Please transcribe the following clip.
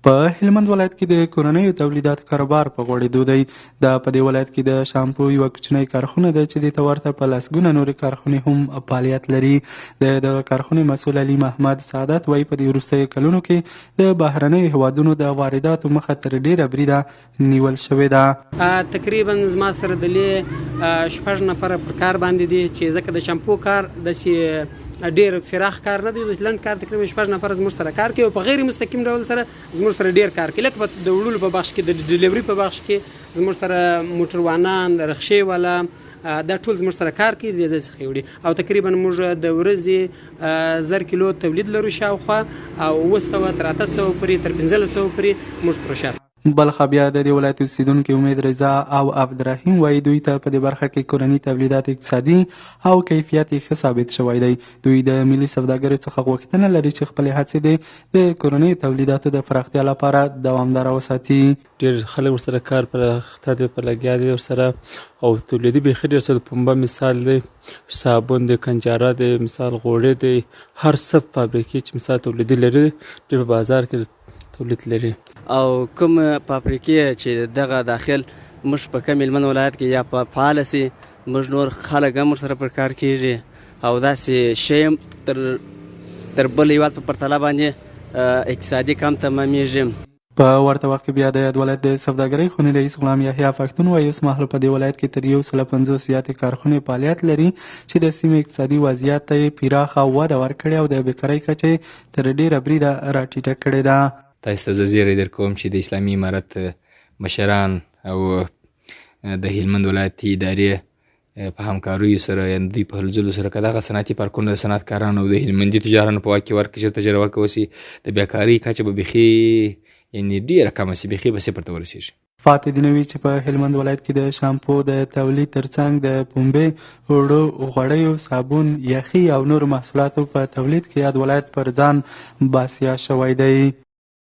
په هلمند ولایت کې د کورنیو تولیداتو کاروبار په غوړېدو دی. په دې ولایت کې د شامپو یوه کوچنۍ کارخونه ده چې دې ته ورته په لسګونه نورې کارخونې هم فعالیت لري. د دغه کارخونې مسؤل علي محمد سعادت وایي په دې وروستیو کلونو کې د بهرنیو هیوادونو د وارداتو مخه تر ډېره بریده نیول شوې ده. تقریبا زما سره دلې شپږ نفره پر کار باندې دي چې ځکه د شامپو کار داسې ډېر فراخ کار نه دی، د لنډ کار تقریبا شپږ نفره زموږ سره کار کوي او په غیر مستقیم ډول سره زموږ سره ډېر کار کوي. لکه د وړلو په بخش کې، د ډیلیوري په بخش کې زموږ سره موټروانان، رخشې والا دا ټول زموږ سره کار کوي، د ځای څخه وړي او تقریبا موږ د ورځې 1000 کیلو تولید لرو شاوخوا او 700 تر 800 پورې تر 1500 پورې موږ پروژه. بلخه بیا د دې ولایت اوسیدونکي امید رضا او عبدالرحیم وایي دوی ته په دې برخه کې کورني تولیدات اقتصادي او کیفیت یې ښه ثابت شوی دی. دوی د ملي سوداګرو څخه غوښتنه لري چې خپلې هڅې د کورنیو تولیداتو د پراختیا لپاره دوامداره وساتي. ډېر خلک ورسره کار پراخته دی، په لګیا دي ورسره او تولیدي بیخي ډېر څه د پنبه مثال دی، صابون دی، کنجاره دی، مثال غوړې دی، هر څه فابریکې چې مثال تولیدي لري ډېر په بازار کې تولید لري. او کوم فابریکې چې دغه داخل موږ په کم هلمند ولایت کې یا په فعاله سي، موږ نور خلک هم ورسره پر کار کېږي او داسې شی تر بل هېواد په پرتله باندې اقتصادي کم تمامیږي. په ورته وخت کې بیا د یاد ولایت د سوداګرۍ خونې رئیس غلام یحیی پښتون وایي اوس مهال په دې ولایت کې تر 150 زیاتې کارخونې فعالیت لري چې د سیمې اقتصادي وضعیت ته یې پراخه وده ورکړې او د بیکارۍ کچه تر ډېره بریده راټیټه کړې ده. تاسو ته زه زیری درکوم چې د اسلامي امارت مشران او د هلمند ولایت ادارې په همکاریو سره یعنې دوی په هلو ځلو سره که دغه صنعتي پارکونه د صنعتکارانو او د هلمندي تجارانو په واک کې ورکړي، ژر تر ژره ورکړه وسي، د بیکارۍ کچه به بیخي یعنې ډېره کمه سي، بیخي به صفر ته ورسېږي. فاتح دینوي چې په هلمند ولایت کې د شامپو د تولید ترڅنګ د پنبې، اوړو، غوړیو، صابون، یخي او نورو محصولاتو په تولید کې یاد ولایت پر ځان باسیا شوی دی.